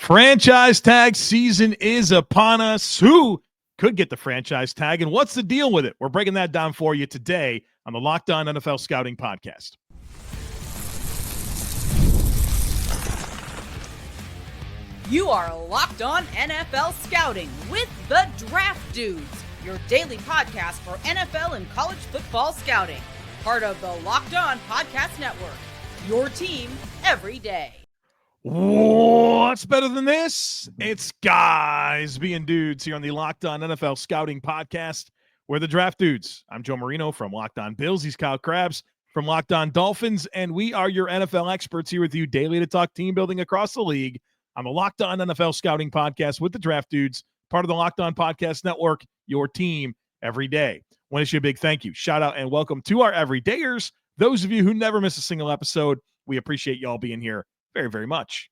Franchise tag season is upon us. Who could get the franchise tag, and what's the deal with it? We're breaking that down for you today on the Locked On NFL Scouting Podcast. You are Locked On NFL Scouting with the Draft Dudes, your daily podcast for NFL and college football scouting. Part of the Locked On Podcast Network, your team every day. What's better than this? It's guys being dudes here on the Locked On NFL Scouting Podcast. We're the Draft Dudes. I'm Joe Marino from Locked On Bills. He's Kyle Crabbs from Locked On Dolphins, and we are your NFL experts here with you daily to talk team building across the league on the Locked On NFL Scouting Podcast with the Draft Dudes, part of the Locked On Podcast Network, your team every day. Want to issue a big thank you, shout out, and welcome to our everydayers. Those of you who never miss a single episode, we appreciate y'all being here very, very much.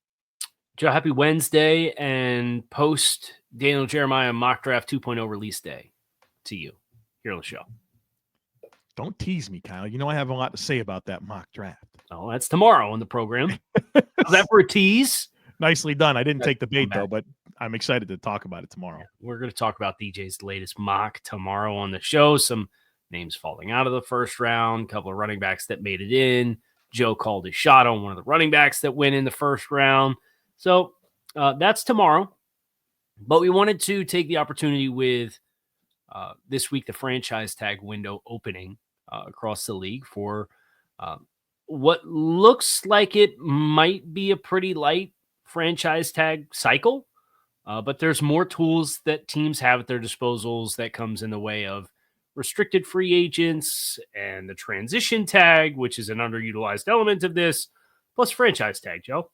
Joe, happy Wednesday and post Daniel Jeremiah mock draft 2.0 release day to you here on the show. Don't tease me, Kyle. You know I have a lot to say about that mock draft. Oh, that's tomorrow on the program. Is that for a tease? Nicely done. I didn't take the bait, though, but I'm excited to talk about it tomorrow. Yeah, we're going to talk about DJ's latest mock tomorrow on the show. Some names falling out of the first round, a couple of running backs that made it in. Joe called his shot on one of the running backs that went in the first round. So that's tomorrow. But we wanted to take the opportunity with this week, the franchise tag window opening across the league for what looks like it might be a pretty light franchise tag cycle. But there's more tools that teams have at their disposals that comes in the way of restricted free agents and the transition tag, which is an underutilized element of this, plus franchise tag, Joe.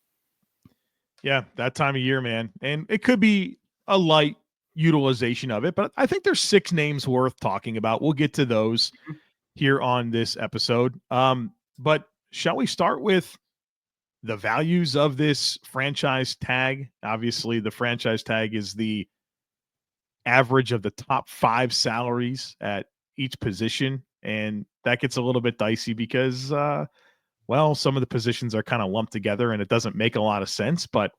Yeah, that time of year, man. And it could be a light utilization of it, but I think there's 6 names worth talking about. We'll get to those here on this episode. But shall we start with the values of this franchise tag? Obviously, the franchise tag is the average of the top 5 salaries at each position. And that gets a little bit dicey because, some of the positions are kind of lumped together and it doesn't make a lot of sense, but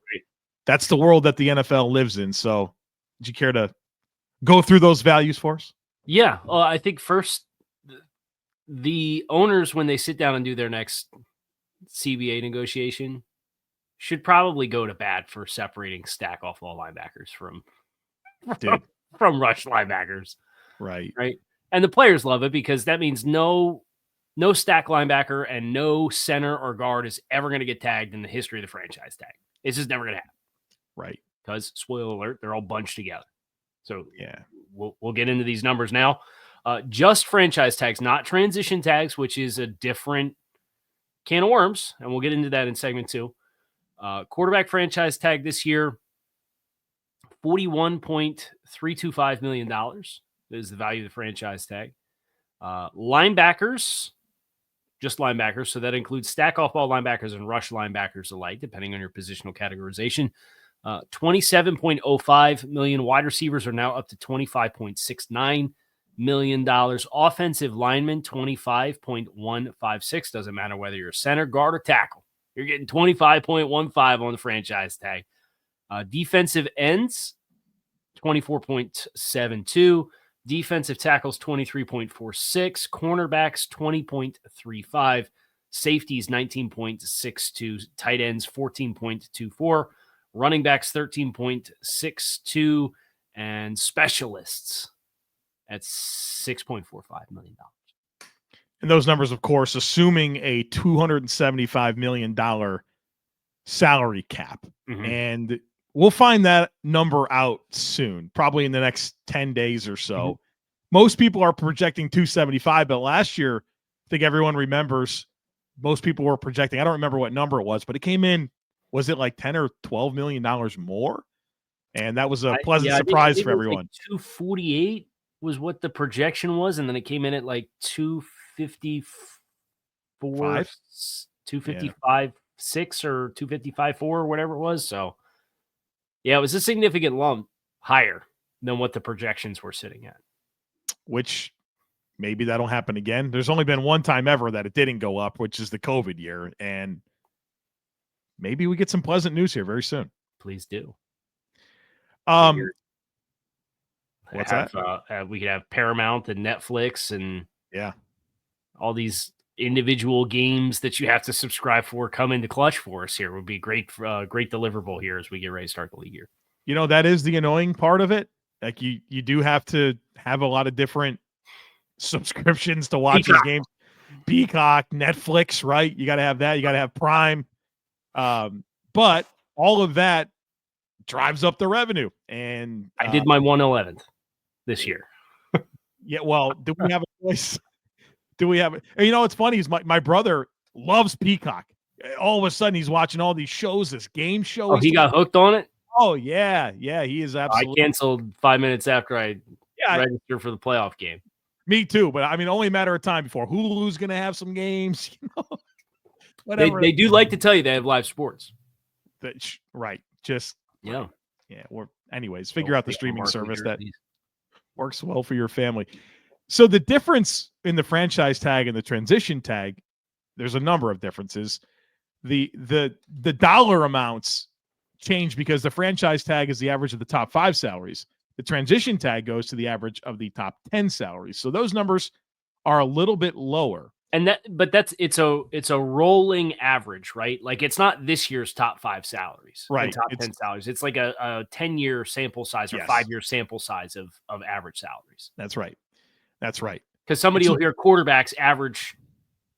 that's the world that the NFL lives in. So would you care to go through those values for us? Yeah. Well, I think first the owners, when they sit down and do their next CBA negotiation, should probably go to bat for separating stack off all linebackers from rush linebackers. Right. And the players love it because that means no stack linebacker and no center or guard is ever going to get tagged in the history of the franchise tag. It's just never going to happen. Right. Because, spoiler alert, they're all bunched together. So yeah, we'll get into these numbers now. Just franchise tags, not transition tags, which is a different can of worms. And we'll get into that in segment 2. Quarterback franchise tag this year, $41.325 million is the value of the franchise tag. Linebackers, just linebackers, so that includes stack off ball linebackers and rush linebackers alike, depending on your positional categorization. $27.05 million. Wide receivers are now up to $25.69 million. Offensive linemen, $25.156. Doesn't matter whether you're a center, guard, or tackle. You're getting $25.15 on the franchise tag. Defensive ends, $24.72. Defensive tackles, $23.46. Cornerbacks, $20.35. Safeties, $19.62. Tight ends, $14.24. Running backs, $13.62. And specialists at $6.45 million. And those numbers, of course, assuming a $275 million salary cap. Mm-hmm. And we'll find that number out soon, probably in the next 10 days or so. Mm-hmm. Most people are projecting 275, but last year, I think everyone remembers, most people were projecting, I don't remember what number it was, but it came in, was it like $10 or $12 million more? And that was a pleasant surprise for everyone. Like 248 was what the projection was, and then it came in at like 254, 255, 6 or 255, 4 or whatever it was. So, yeah, it was a significant lump higher than what the projections were sitting at. Which maybe that'll happen again. There's only been one time ever that it didn't go up, which is the COVID year. And maybe we get some pleasant news here very soon. Please do. What's that? We could have Paramount and Netflix and Yeah. all these individual games that you have to subscribe for come into clutch for us here. Would be great deliverable here as we get ready to start the league here. You know, that is the annoying part of it. Like you do have to have a lot of different subscriptions to watch these games. Peacock, Netflix, right? You got to have that. You got to have Prime. But all of that drives up the revenue. And I did my 111th this year. Yeah. Well, do we have a choice? Do we have it? You know, what's funny is my brother loves Peacock. All of a sudden, he's watching all these shows, this game show. Oh, he got hooked on it? Oh, yeah. Yeah, he is absolutely. I canceled 5 minutes after I registered for the playoff game. Me too, but I mean, only a matter of time before Hulu's going to have some games. You know, whatever. They do like to tell you they have live sports. Right. Just yeah. Anyways, figure out the streaming service that works well for your family. So the difference in the franchise tag and the transition tag, there's a number of differences. The dollar amounts change because the franchise tag is the average of the top 5 salaries. The transition tag goes to the average of the top 10 salaries. So those numbers are a little bit lower. And it's a rolling average, right? Like it's not this year's top 5 salaries, right? Top 10 salaries. It's like a 10-year sample size or 5-year sample size of average salaries. That's right. That's right. Because somebody will hear quarterbacks average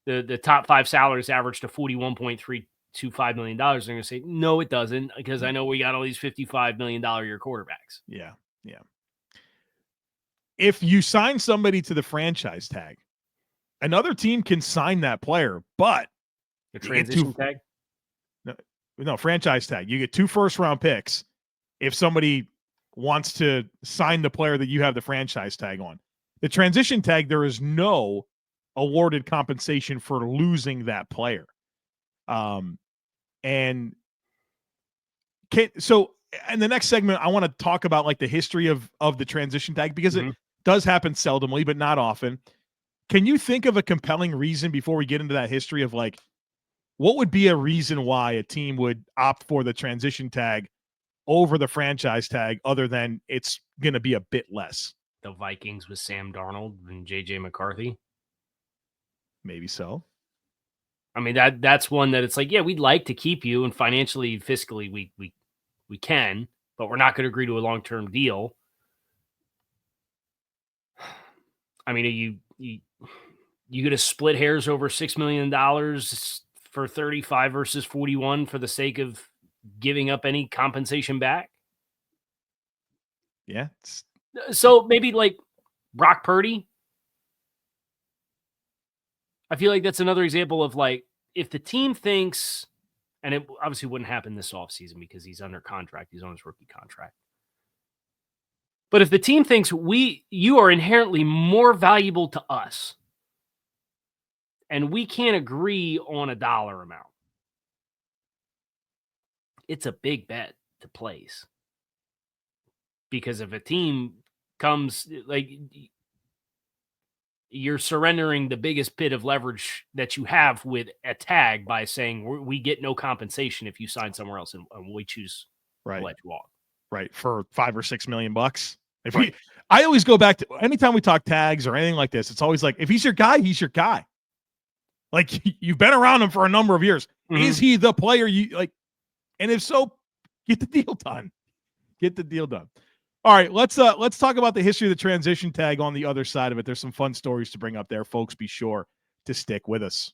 the top 5 salaries average to $41.325 million. They're going to say, no, it doesn't, because I know we got all these $55 million year quarterbacks. Yeah. Yeah. If you sign somebody to the franchise tag, another team can sign that player, but the transition tag? No, franchise tag. You get 2 first-round picks if somebody wants to sign the player that you have the franchise tag on. The transition tag, there is no awarded compensation for losing that player. In the next segment, I want to talk about like the history of the transition tag, because it does happen seldomly, but not often. Can you think of a compelling reason before we get into that history of like, what would be a reason why a team would opt for the transition tag over the franchise tag other than it's going to be a bit less? The Vikings with Sam Darnold and J.J. McCarthy? Maybe so. I mean, that's one that it's like, yeah, we'd like to keep you, and financially, fiscally, we can, but we're not going to agree to a long-term deal. I mean, you going to split hairs over $6 million for 35 versus 41 for the sake of giving up any compensation back? Yeah. So maybe like Brock Purdy. I feel like that's another example of like, if the team thinks, and it obviously wouldn't happen this offseason because he's under contract, he's on his rookie contract. But if the team thinks you are inherently more valuable to us, and we can't agree on a dollar amount, it's a big bet to place. Because if a team comes, like, you're surrendering the biggest bit of leverage that you have with a tag by saying we get no compensation if you sign somewhere else, and we choose to let you walk. Right. For $5 or $6 million. I always go back to anytime we talk tags or anything like this, it's always like, if he's your guy, he's your guy. Like, you've been around him for a number of years. Mm-hmm. Is he the player you like? And if so, get the deal done. Get the deal done. All right, let's talk about the history of the transition tag on the other side of it. There's some fun stories to bring up there, folks. Be sure to stick with us.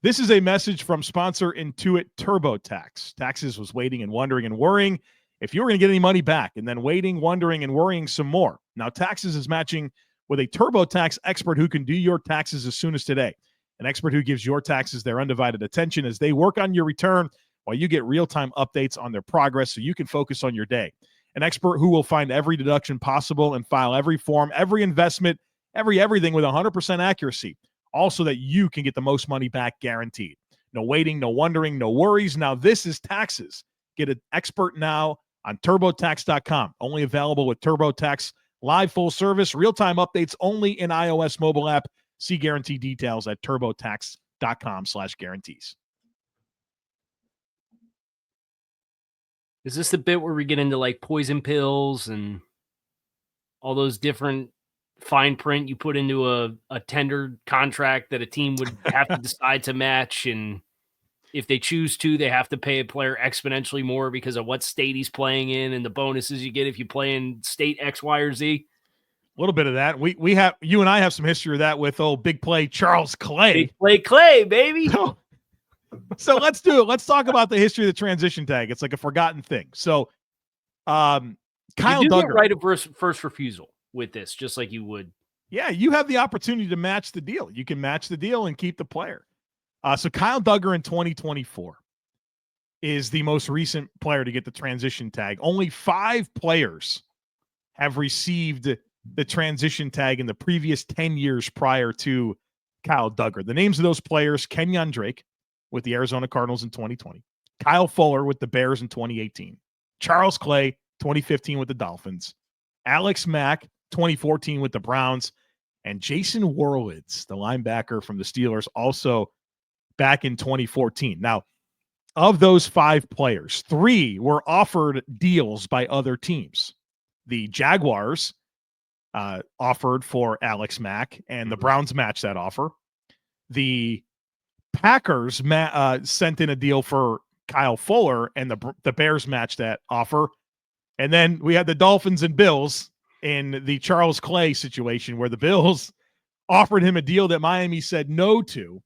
This is a message from sponsor Intuit TurboTax. Taxes was waiting and wondering and worrying if you were going to get any money back, and then waiting, wondering, and worrying some more. Now, Taxes is matching with a TurboTax expert who can do your taxes as soon as today. An expert who gives your taxes their undivided attention as they work on your return while you get real-time updates on their progress so you can focus on your day. An expert who will find every deduction possible and file every form, every investment, everything with 100% accuracy, all so that you can get the most money back guaranteed. No waiting, no wondering, no worries. Now this is Taxes. Get an expert now on TurboTax.com. Only available with TurboTax live full service, real-time updates only in iOS mobile app. See guarantee details at TurboTax.com/guarantees. Is this the bit where we get into like poison pills and all those different fine print you put into a tender contract that a team would have to decide to match? And if they choose to, they have to pay a player exponentially more because of what state he's playing in and the bonuses you get if you play in state X, Y, or Z. A little bit of that. We have, you and I have some history of that with big play Charles Clay. Big play Clay, baby. So let's do it. Let's talk about the history of the transition tag. It's like a forgotten thing. So Kyle Duggar, right of first refusal with this, just like you would. Yeah, you have the opportunity to match the deal. You can match the deal and keep the player. So Kyle Duggar in 2024 is the most recent player to get the transition tag. Only 5 players have received the transition tag in the previous 10 years prior to Kyle Duggar. The names of those players: Kenyon Drake with the Arizona Cardinals in 2020, Kyle Fuller with the Bears in 2018, Charles Clay 2015 with the Dolphins, Alex Mack 2014 with the Browns, and Jason Warlitz, the linebacker from the Steelers, also back in 2014. Now, of those 5 players, 3 were offered deals by other teams. The Jaguars offered for Alex Mack, and the Browns matched that offer. The Packers sent in a deal for Kyle Fuller, and the Bears matched that offer. And then we had the Dolphins and Bills in the Charles Clay situation, where the Bills offered him a deal that Miami said no to.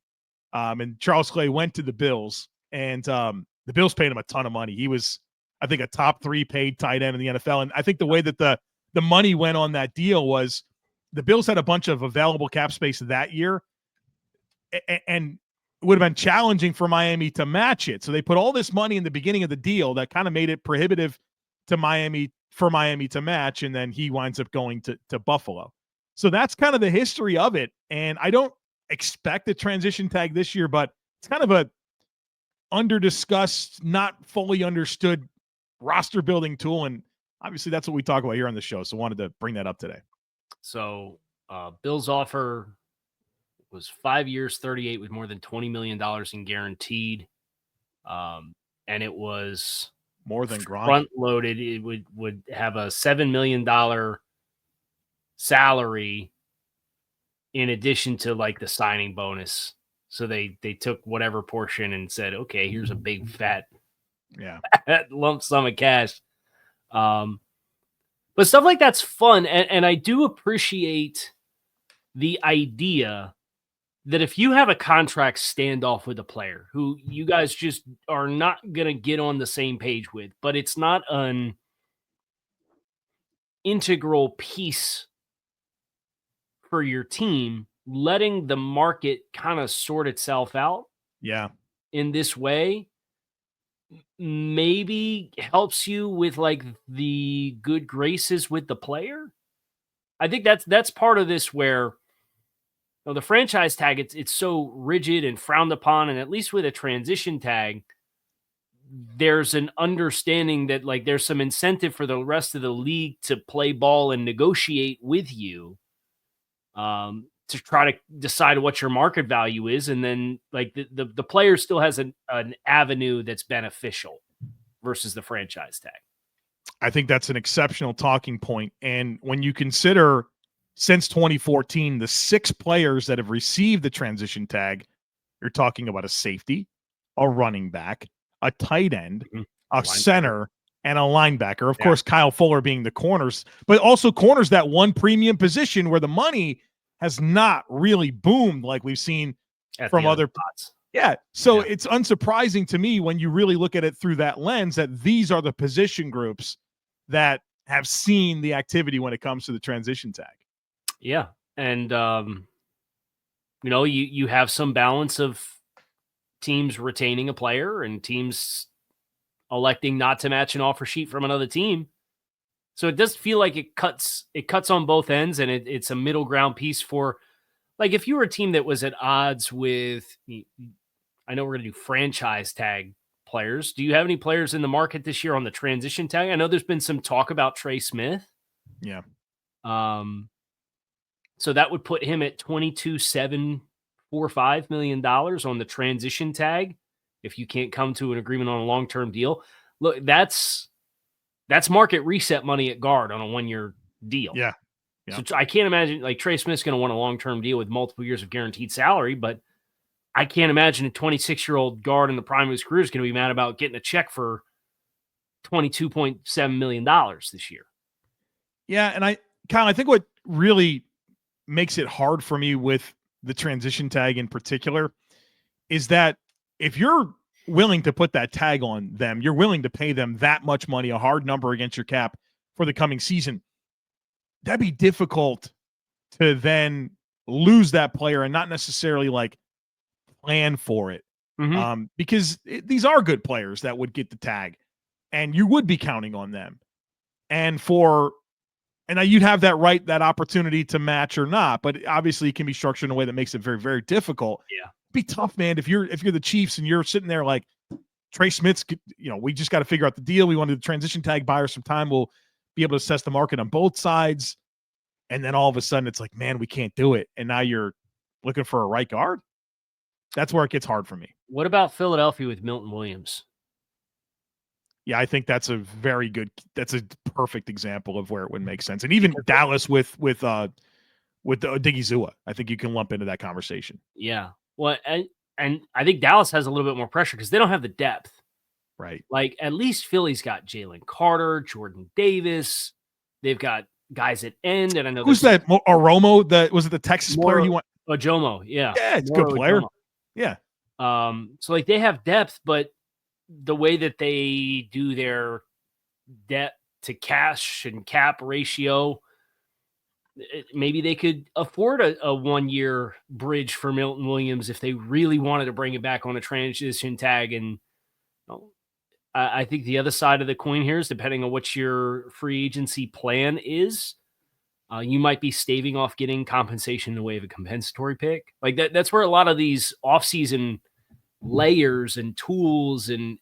And Charles Clay went to the Bills, and the Bills paid him a ton of money. He was, I think, a top 3 paid tight end in the NFL. And I think the way that the money went on that deal was the Bills had a bunch of available cap space that year, and it would have been challenging for Miami to match it. So they put all this money in the beginning of the deal that kind of made it prohibitive to Miami to match. And then he winds up going to Buffalo. So that's kind of the history of it. And I don't expect a transition tag this year, but it's kind of a under-discussed, not fully understood roster building tool. And obviously that's what we talk about here on the show. So wanted to bring that up today. So Bill's offer was 5 years, 38 with more than $20 million in guaranteed. And it was more than front loaded. It would have a $7 million salary in addition to like the signing bonus. So they took whatever portion and said, okay, here's a big fat lump sum of cash. But stuff like that's fun. And I do appreciate the idea that if you have a contract standoff with a player who you guys just are not going to get on the same page with, but it's not an integral piece for your team, letting the market kind of sort itself out in this way maybe helps you with like the good graces with the player. I think that's part of this where the franchise tag, it's so rigid and frowned upon, and at least with a transition tag, there's an understanding that like there's some incentive for the rest of the league to play ball and negotiate with you to try to decide what your market value is. And then like the player still has an avenue that's beneficial versus the franchise tag. I think that's an exceptional talking point. And when you consider since 2014, the 6 players that have received the transition tag, you're talking about a safety, a running back, a tight end, a center, and a linebacker. Of course, Kyle Fuller being the corners, but also corners, that one premium position where the money has not really boomed like we've seen from other spots. Yeah. So it's unsurprising to me when you really look at it through that lens that these are the position groups that have seen the activity when it comes to the transition tag. Yeah. And, you have some balance of teams retaining a player and teams electing not to match an offer sheet from another team. So it does feel like it cuts on both ends, and it's a middle ground piece for, like, if you were a team that was at odds with, I know we're going to do franchise tag players. Do you have any players in the market this year on the transition tag? I know there's been some talk about Trey Smith. Yeah. So that would put him at $22.745 million on the transition tag if you can't come to an agreement on a long-term deal. Look, that's That's market reset money at guard on a 1-year deal. Yeah. So I can't imagine like Trey Smith's going to want a long-term deal with multiple years of guaranteed salary, but I can't imagine a 26-year-old guard in the prime of his career is going to be mad about getting a check for $22.7 million this year. Yeah. And Kyle, I think what really makes it hard for me with the transition tag in particular is that if you're willing to put that tag on them, you're willing to pay them that much money, a hard number against your cap for the coming season, that'd be difficult to then lose that player and not necessarily like plan for it. Because these are good players that would get the tag and you would be counting on them. And you'd have that opportunity to match or not, but obviously it can be structured in a way that makes it very, very difficult. Yeah. It'd be tough, man. If you're the Chiefs and you're sitting there like Trey Smith's, we just got to figure out the deal. We wanted the transition tag, buy her some time. We'll be able to assess the market on both sides. And then all of a sudden it's like, man, we can't do it. And now you're looking for a right guard. That's where it gets hard for me. What about Philadelphia with Milton Williams? Yeah, I think that's a perfect example of where it would make sense. And even Dallas with the Odigizua, I think you can lump into that conversation. Yeah. Well, and I think Dallas has a little bit more pressure because they don't have the depth. Right. Like at least Philly's got Jalen Carter, Jordan Davis. They've got guys at end. And I know who's that? Aromo, was it the Texas player you want? Ojomo, yeah. Yeah, it's a good player. Ojomo. Yeah. So like they have depth, but the way that they do their debt to cash and cap ratio, maybe they could afford a 1-year bridge for Milton Williams if they really wanted to bring it back on a transition tag. And I think the other side of the coin here is depending on what your free agency plan is, you might be staving off getting compensation in the way of a compensatory pick. Like that's where a lot of these offseason layers and tools and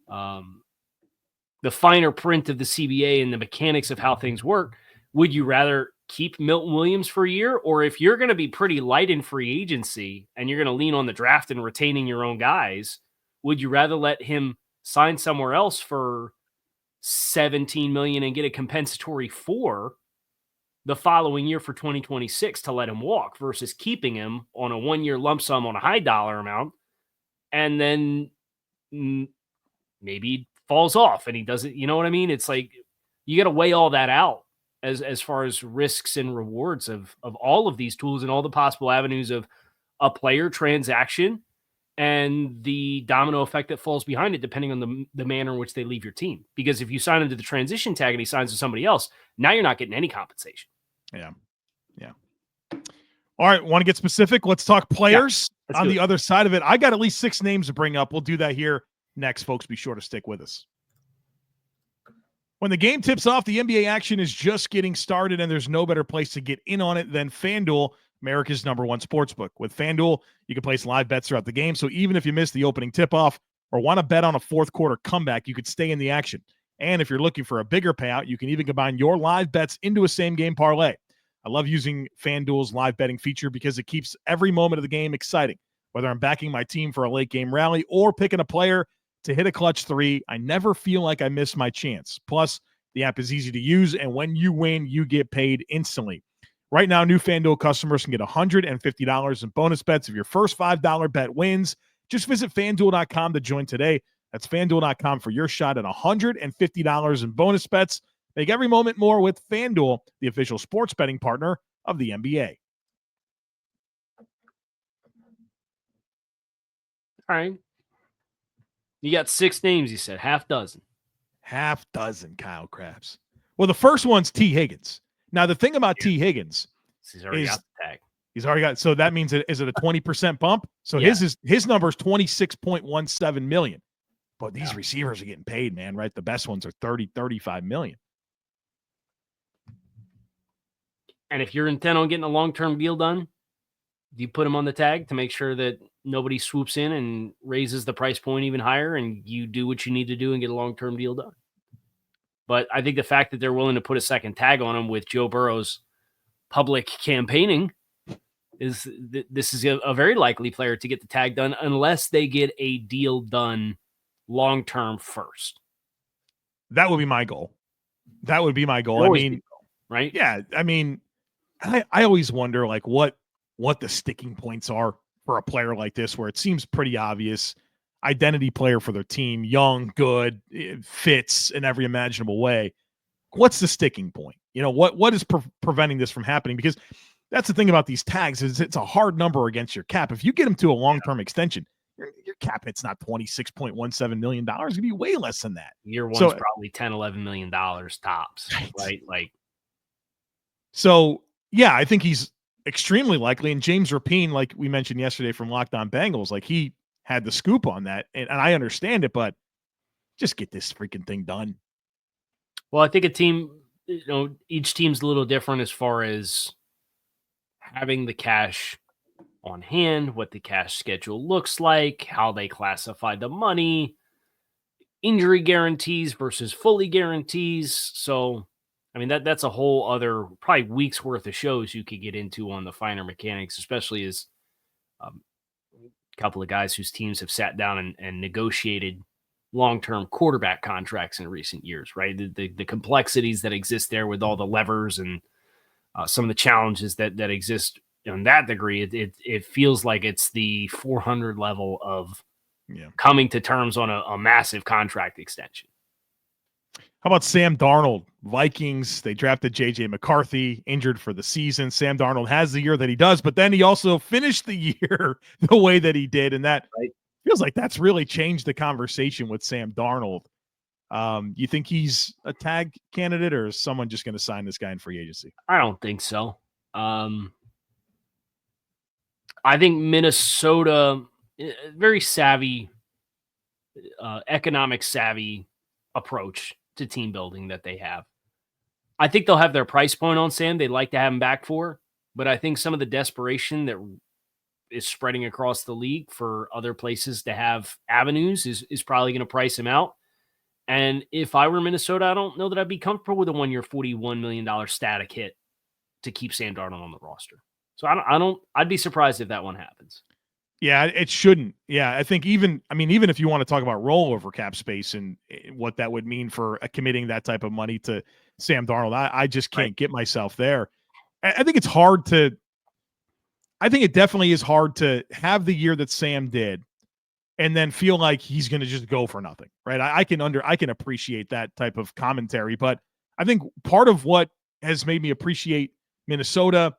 the finer print of the CBA and the mechanics of how things work. Would you rather keep Milton Williams for a year? Or if you're going to be pretty light in free agency and you're going to lean on the draft and retaining your own guys, would you rather let him sign somewhere else for $17 million and get a compensatory $4 the following year for 2026 to let him walk versus keeping him on a 1-year lump sum on a high dollar amount and then maybe falls off and he doesn't, you know what I mean? It's like, you got to weigh all that out as far as risks and rewards of all of these tools and all the possible avenues of a player transaction and the domino effect that falls behind it, depending on the manner in which they leave your team. Because if you sign him to the transition tag and he signs to somebody else, now you're not getting any compensation. Yeah. Yeah. All right. Want to get specific? Let's talk players on the other side of it. I got at least 6 names to bring up. We'll do that here next, folks. Be sure to stick with us. When the game tips off, the NBA action is just getting started, and there's no better place to get in on it than FanDuel, America's #1 sportsbook. With FanDuel, you can place live bets throughout the game, so even if you miss the opening tip-off or want to bet on a fourth-quarter comeback, you could stay in the action. And if you're looking for a bigger payout, you can even combine your live bets into a same-game parlay. I love using FanDuel's live betting feature because it keeps every moment of the game exciting. Whether I'm backing my team for a late-game rally or picking a player to hit a clutch 3, I never feel like I miss my chance. Plus, the app is easy to use, and when you win, you get paid instantly. Right now, new FanDuel customers can get $150 in bonus bets if your first $5 bet wins. Just visit FanDuel.com to join today. That's FanDuel.com for your shot at $150 in bonus bets. Make every moment more with FanDuel, the official sports betting partner of the NBA. All right. You got 6 names, you said. Half dozen, Kyle Crabbs. Well, the first one's Tee Higgins. Now, the thing about Tee Higgins he's already got the tag. He's already got, so that means, is it a 20% bump? So his number is $26.17 million. But these receivers are getting paid, man, right? The best ones are 30, 35 million. And if you're intent on getting a long-term deal done, do you put him on the tag to make sure that nobody swoops in and raises the price point even higher and you do what you need to do and get a long-term deal done? But I think the fact that they're willing to put a second tag on him with Joe Burrow's public campaigning is this is a very likely player to get the tag done unless they get a deal done long-term first. That would be my goal. That would be my goal. I Always mean, be goal, right? yeah, I mean, I always wonder like what the sticking points are for a player like this, where it seems pretty obvious. Identity player for their team, young, good, fits in every imaginable way. What's the sticking point? You know, what is preventing this from happening? Because that's the thing about these tags is it's a hard number against your cap. If you get him to a long-term extension, your cap hit's not $26.17 million. It's going to be way less than that. Year one's probably $10-11 million tops, right? Like, so yeah, I think he's extremely likely. And James Rapine, like we mentioned yesterday from Locked On Bengals, like he had the scoop on that, and I understand it, but just get this freaking thing done. Well, I think a team, each team's a little different as far as having the cash on hand, what the cash schedule looks like, how they classify the money, injury guarantees versus fully guarantees. So, I mean, that's a whole other probably week's worth of shows you could get into on the finer mechanics, especially as a couple of guys whose teams have sat down and negotiated long-term quarterback contracts in recent years, right? The complexities that exist there with all the levers and some of the challenges that exist in that degree, it feels like it's the 400 level of coming to terms on a massive contract extension. How about Sam Darnold? Vikings, they drafted J.J. McCarthy, injured for the season. Sam Darnold has the year that he does, but then he also finished the year the way that he did, and that feels like that's really changed the conversation with Sam Darnold. You think he's a tag candidate, or is someone just going to sign this guy in free agency? I don't think so. I think Minnesota, very savvy, economic savvy approach to team building that they have. I think they'll have their price point on Sam. They'd like to have him back for, but I think some of the desperation that is spreading across the league for other places to have avenues is probably going to price him out. And if I were Minnesota, I don't know that I'd be comfortable with a 1 year, $41 million static hit to keep Sam Darnold on the roster. So I'd be surprised if that one happens. Yeah, it shouldn't. Yeah, I think even if you want to talk about rollover cap space and what that would mean for committing that type of money to Sam Darnold, I just can't get myself there. I think it's hard to – I think it definitely is hard to have the year that Sam did and then feel like he's going to just go for nothing, right? I can appreciate that type of commentary, but I think part of what has made me appreciate Minnesota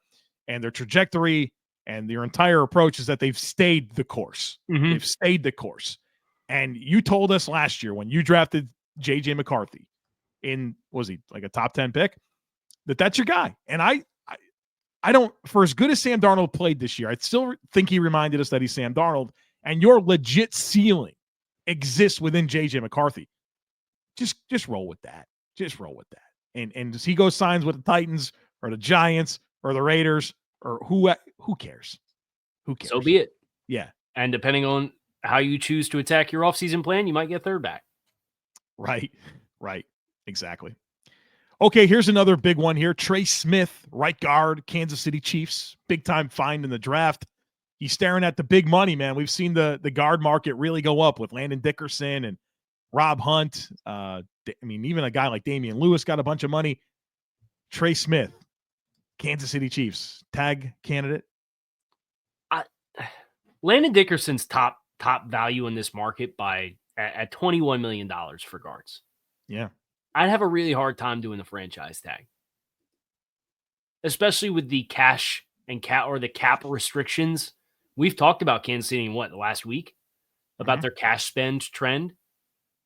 and their trajectory and their entire approach is that they've stayed the course. Mm-hmm. They've stayed the course. And you told us last year when you drafted J.J. McCarthy was he like a top 10 pick, that's your guy. And I don't, for as good as Sam Darnold played this year, I still think he reminded us that he's Sam Darnold, and your legit ceiling exists within J.J. McCarthy. Just roll with that. Just roll with that. And does he go signs with the Titans or the Giants or the Raiders or who cares? Who cares? So be it. Yeah. And depending on how you choose to attack your offseason plan, you might get third back. Right. Exactly. Okay, here's another big one here. Trey Smith, right guard, Kansas City Chiefs, big-time find in the draft. He's staring at the big money, man. We've seen the guard market really go up with Landon Dickerson and Rob Hunt. Even a guy like Damian Lewis got a bunch of money. Trey Smith, Kansas City Chiefs, tag candidate? Landon Dickerson's top value in this market at $21 million for guards. Yeah. I'd have a really hard time doing the franchise tag, especially with the cash and the cap restrictions. We've talked about Kansas City last week about their cash spend trend.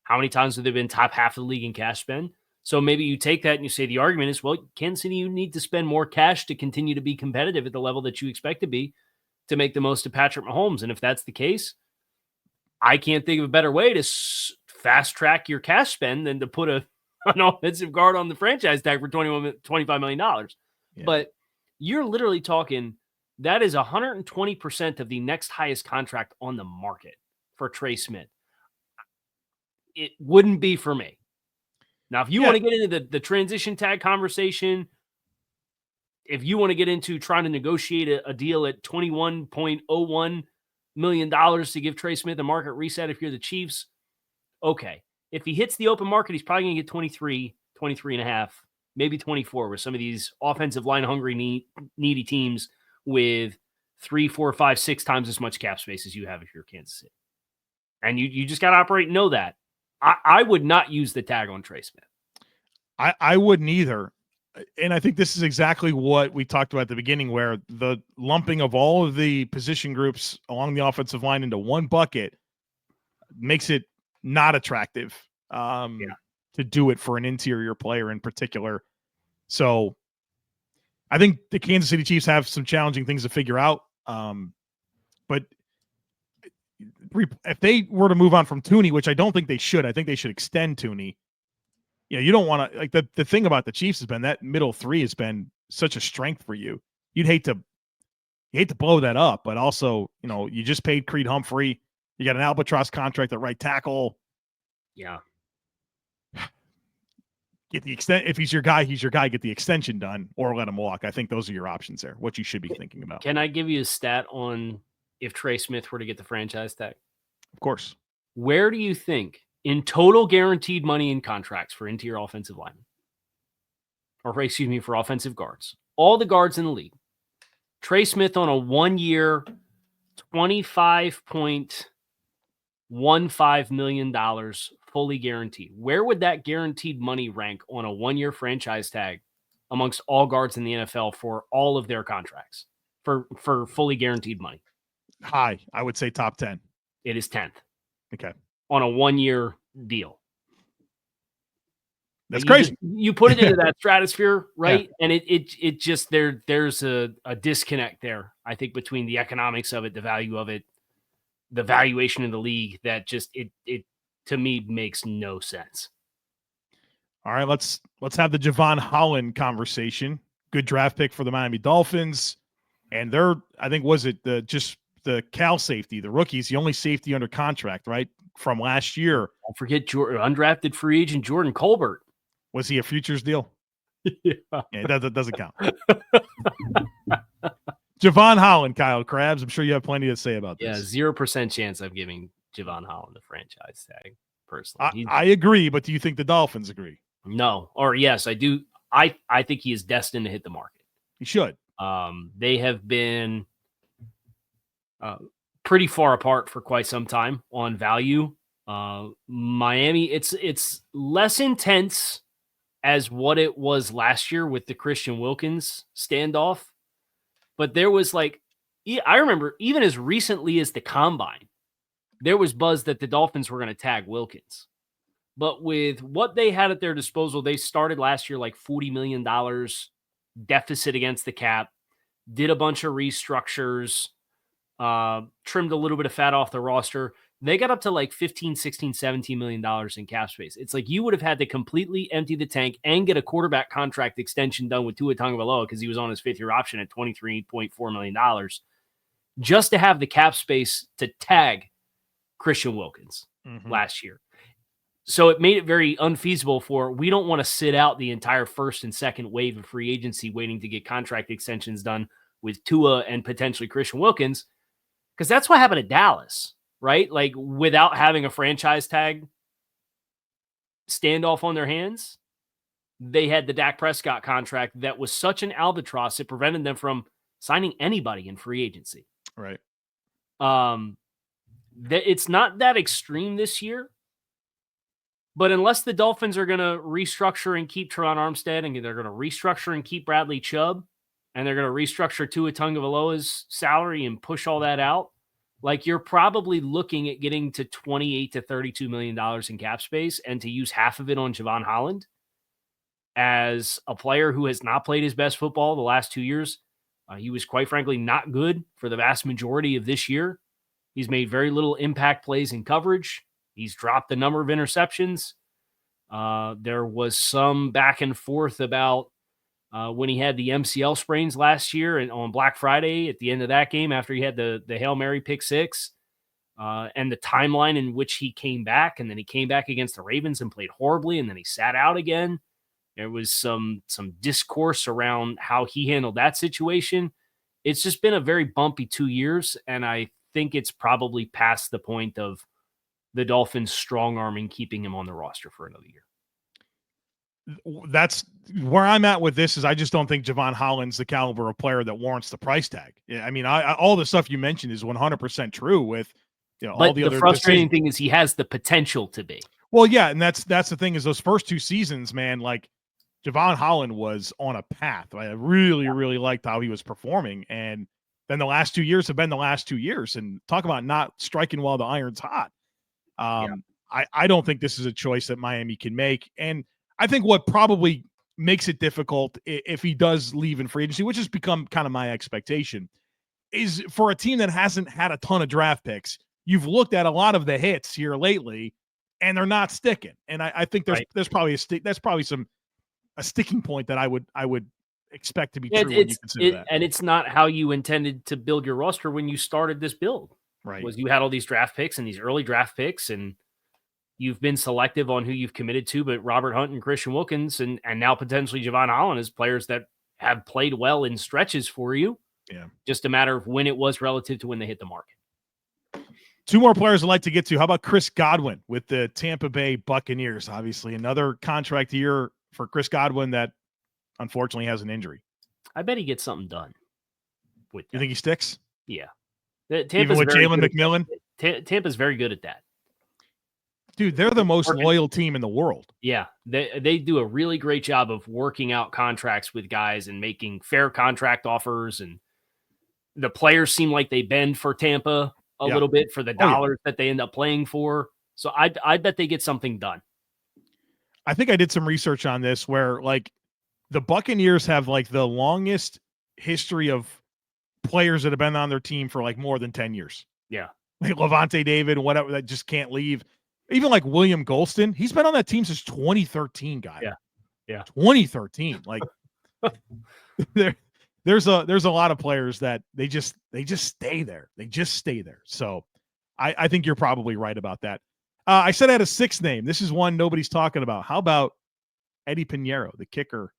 How many times have they been top half of the league in cash spend? So maybe you take that and you say the argument is, well, Kansas City, you need to spend more cash to continue to be competitive at the level that you expect to be to make the most of Patrick Mahomes. And if that's the case, I can't think of a better way to fast track your cash spend than to put an offensive guard on the franchise tag for $25 million. Yeah. But you're literally talking, that is 120% of the next highest contract on the market for Trey Smith. It wouldn't be for me. Now, if you want to get into the transition tag conversation, if you want to get into trying to negotiate a deal at $21.01 million to give Trey Smith a market reset if you're the Chiefs, okay. if he hits the open market, he's probably going to get 23, 23 and a half, maybe 24 with some of these offensive line hungry, needy teams with 3, 4, 5, 6 times as much cap space as you have if you're Kansas City. And you just got to operate and know that. I would not use the tag on Trey Smith. I wouldn't either. And I think this is exactly what we talked about at the beginning, where the lumping of all of the position groups along the offensive line into one bucket makes it not attractive to do it for an interior player in particular. So I think the Kansas City Chiefs have some challenging things to figure out. But if they were to move on from Tooney, which I don't think they should, I think they should extend Tooney. You don't want to, like, the thing about the Chiefs has been that middle three has been such a strength for you. You hate to blow that up, but also, you just paid Creed Humphrey. You got an albatross contract at right tackle. Yeah. Get the extent. If he's your guy, he's your guy. Get the extension done or let him walk. I think those are your options there. What you should be thinking about. Can I give you a stat on if Trey Smith were to get the franchise tag? Of course. Where do you think in total guaranteed money in contracts for interior offensive linemen, for offensive guards, all the guards in the league, Trey Smith on a 1-year, $25.15 million fully guaranteed. Where would that guaranteed money rank on a 1-year franchise tag amongst all guards in the NFL for all of their contracts for fully guaranteed money? High. I would say top 10. It is 10th. Okay. On a 1-year deal. That's crazy. You put it into that stratosphere, right? Yeah. And it just there's a disconnect there, I think, between the economics of it, the value of it, the valuation in the league, that just it to me makes no sense. All right, let's have the Javon Holland conversation. Good draft pick for the Miami Dolphins. And I think, was it the Cal safety, the rookies, the only safety under contract, right, from last year. Don't forget undrafted free agent Jordan Colbert. Was he a futures deal? Yeah, that doesn't count. Javon Holland, Kyle Crabbs. I'm sure you have plenty to say about this. Yeah, 0% chance of giving Javon Holland the franchise tag, personally. I agree, but do you think the Dolphins agree? No. Or yes, I do. I think he is destined to hit the market. He should. They have been pretty far apart for quite some time on value. Miami, it's less intense as what it was last year with the Christian Wilkins standoff. But there was I remember even as recently as the combine, there was buzz that the Dolphins were going to tag Wilkins. But with what they had at their disposal, they started last year $40 million deficit against the cap, did a bunch of restructures, trimmed a little bit of fat off the roster. They got up to $15, $16, $17 million in cap space. It's like you would have had to completely empty the tank and get a quarterback contract extension done with Tua Tagovailoa because he was on his 5th-year option at $23.4 million just to have the cap space to tag Christian Wilkins last year. So it made it very unfeasible we don't want to sit out the entire first and second wave of free agency waiting to get contract extensions done with Tua and potentially Christian Wilkins, because that's what happened at Dallas. Right? Without having a franchise tag standoff on their hands, they had the Dak Prescott contract that was such an albatross, it prevented them from signing anybody in free agency. Right. It's not that extreme this year, but unless the Dolphins are going to restructure and keep Teron Armstead, and they're going to restructure and keep Bradley Chubb, and they're going to restructure Tua Tagovailoa's salary and push all that out, you're probably looking at getting to $28 to $32 million in cap space, and to use half of it on Javon Holland as a player who has not played his best football the last 2 years. He was, quite frankly, not good for the vast majority of this year. He's made very little impact plays in coverage. He's dropped a number of interceptions. There was some back and forth about when he had the MCL sprains last year and on Black Friday at the end of that game after he had the Hail Mary pick six, and the timeline in which he came back. And then he came back against the Ravens and played horribly, and then he sat out again. There was some discourse around how he handled that situation. It's just been a very bumpy 2 years, and I think it's probably past the point of the Dolphins strong-arming keeping him on the roster for another year. That's where I'm at with this. Is I just don't think Javon Holland's the caliber of player that warrants the price tag. I mean, all the stuff you mentioned is 100% true with, all the other frustrating decisions. thing is he has the potential to be. Well, yeah, and that's the thing is those first 2 seasons, man, like Javon Holland was on a path. I really, really liked how he was performing. And then the last 2 years have been the last 2 years. And talk about not striking while the iron's hot. I don't think this is a choice that Miami can make. And I think what probably makes it difficult if he does leave in free agency, which has become kind of my expectation, is for a team that hasn't had a ton of draft picks, you've looked at a lot of the hits here lately, and they're not sticking. And I think there's probably a sticking point that I would expect to be true when you consider that. And it's not how you intended to build your roster when you started this build. Right. Was you had all these draft picks and these early draft picks, and you've been selective on who you've committed to, but Robert Hunt and Christian Wilkins and now potentially Javon Holland as players that have played well in stretches for you. Yeah. Just a matter of when it was relative to when they hit the market. 2 more players I'd like to get to. How about Chris Godwin with the Tampa Bay Buccaneers? Obviously, another contract year for Chris Godwin that unfortunately has an injury. I bet he gets something done. You think he sticks? Yeah. Even with Jalen McMillan? Tampa's very good at that. Dude, they're the most loyal team in the world. Yeah, they do a really great job of working out contracts with guys and making fair contract offers. And the players seem like they bend for Tampa a little bit for the dollars that they end up playing for. So I bet they get something done. I think I did some research on this where, like, the Buccaneers have, like, the longest history of players that have been on their team for, like, more than 10 years. Yeah. Like Levante David, whatever, that just can't leave. Even like William Golston, he's been on that team since 2013, guy. Yeah. 2013. Like there's a lot of players that they just stay there. They just stay there. So I think you're probably right about that. I said I had a 6th name. This is one nobody's talking about. How about Eddie Pineiro, the kicker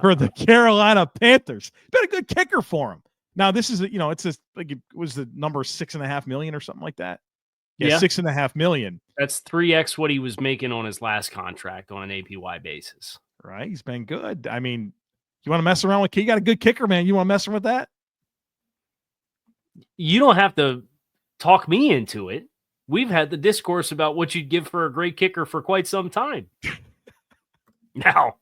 for the Carolina Panthers? Been a good kicker for him. Now this is it's just like it was the number $6.5 million or something like that. Yeah, $6.5 million. That's 3x what he was making on his last contract on an APY basis. Right, he's been good. I mean, you want to mess around with? You got a good kicker, man. You want to mess with that? You don't have to talk me into it. We've had the discourse about what you'd give for a great kicker for quite some time. Now,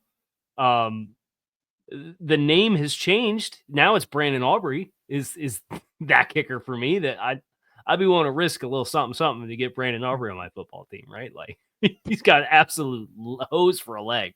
the name has changed. Now it's Brandon Aubrey is that kicker for me that I'd be willing to risk a little something to get Brandon Aubrey on my football team, right? Like he's got absolute hose for a leg.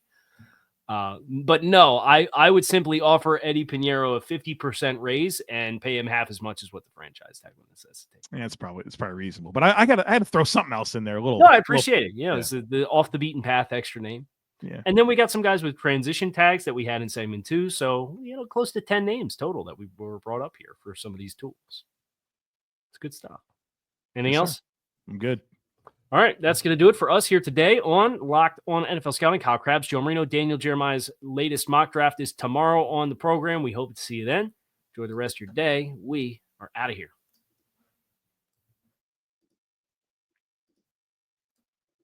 But no, I would simply offer Eddie Pineiro a 50% raise and pay him half as much as what the franchise tag would necessitate. Yeah, it's probably reasonable. But I had to throw something else in there. No, I appreciate it. Yeah, it's the off the beaten path extra name. Yeah. And then we got some guys with transition tags that we had in segment 2. So, close to 10 names total that we were brought up here for some of these tools. It's good stuff. Anything else? I'm good. All right. That's going to do it for us here today on Locked on NFL Scouting. Kyle Crabbs, Joe Marino, Daniel Jeremiah's latest mock draft is tomorrow on the program. We hope to see you then. Enjoy the rest of your day. We are out of here.